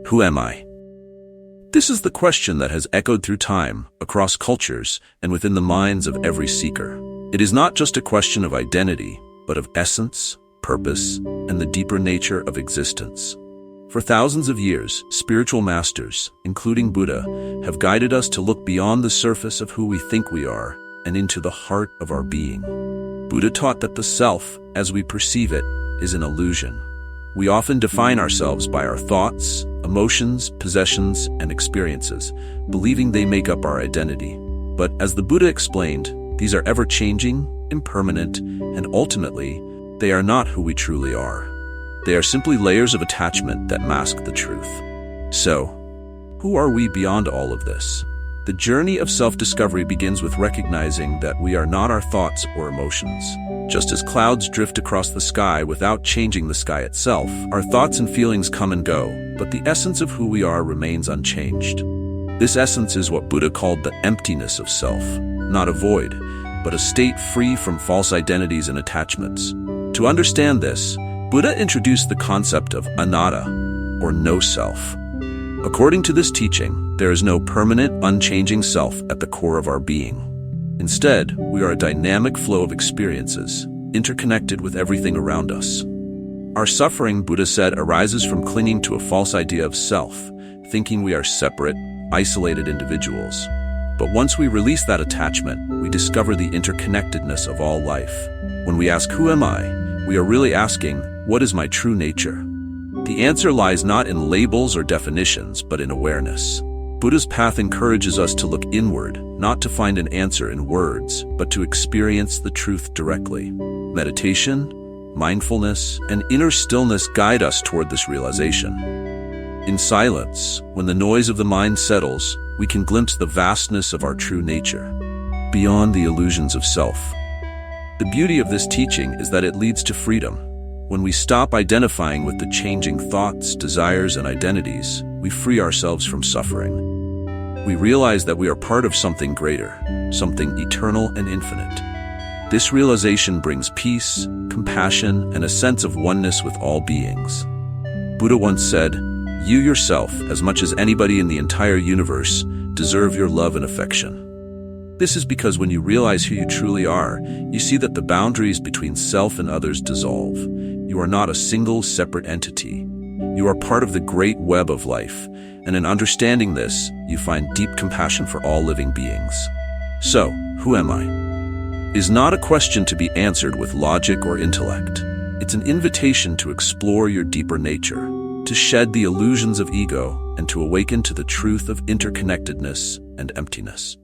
Who am I? This is the question that has echoed through time, across cultures, and within the minds of every seeker. It is not just a question of identity, but of essence, purpose, and the deeper nature of existence. For thousands of years, spiritual masters, including Buddha, have guided us to look beyond the surface of who we think we are and into the heart of our being. Buddha taught that the self, as we perceive it, is an illusion. We often define ourselves by our thoughts, emotions, possessions, and experiences, believing they make up our identity. But as the Buddha explained, these are ever-changing, impermanent, and ultimately, they are not who we truly are. They are simply layers of attachment that mask the truth. So, who are we beyond all of this? The journey of self-discovery begins with recognizing that we are not our thoughts or emotions. Just as clouds drift across the sky without changing the sky itself, our thoughts and feelings come and go, but the essence of who we are remains unchanged. This essence is what Buddha called the emptiness of self, not a void, but a state free from false identities and attachments. To understand this, Buddha introduced the concept of anatta, or no self. According to this teaching, there is no permanent, unchanging self at the core of our being. Instead, we are a dynamic flow of experiences, interconnected with everything around us. Our suffering, Buddha said, arises from clinging to a false idea of self, thinking we are separate, isolated individuals. But once we release that attachment, we discover the interconnectedness of all life. When we ask, "Who am I?" we are really asking, "What is my true nature?" The answer lies not in labels or definitions, but in awareness. Buddha's path encourages us to look inward, not to find an answer in words, but to experience the truth directly. Meditation, mindfulness, and inner stillness guide us toward this realization. In silence, when the noise of the mind settles, we can glimpse the vastness of our true nature, beyond the illusions of self. The beauty of this teaching is that it leads to freedom. When we stop identifying with the changing thoughts, desires, and identities, we free ourselves from suffering. We realize that we are part of something greater, something eternal and infinite. This realization brings peace, compassion, and a sense of oneness with all beings. Buddha once said, "You yourself, as much as anybody in the entire universe, deserve your love and affection." This is because when you realize who you truly are, you see that the boundaries between self and others dissolve. You are not a single, separate entity. You are part of the great web of life, and in understanding this, you find deep compassion for all living beings. So, who am I? Is not a question to be answered with logic or intellect. It's an invitation to explore your deeper nature, to shed the illusions of ego, and to awaken to the truth of interconnectedness and emptiness.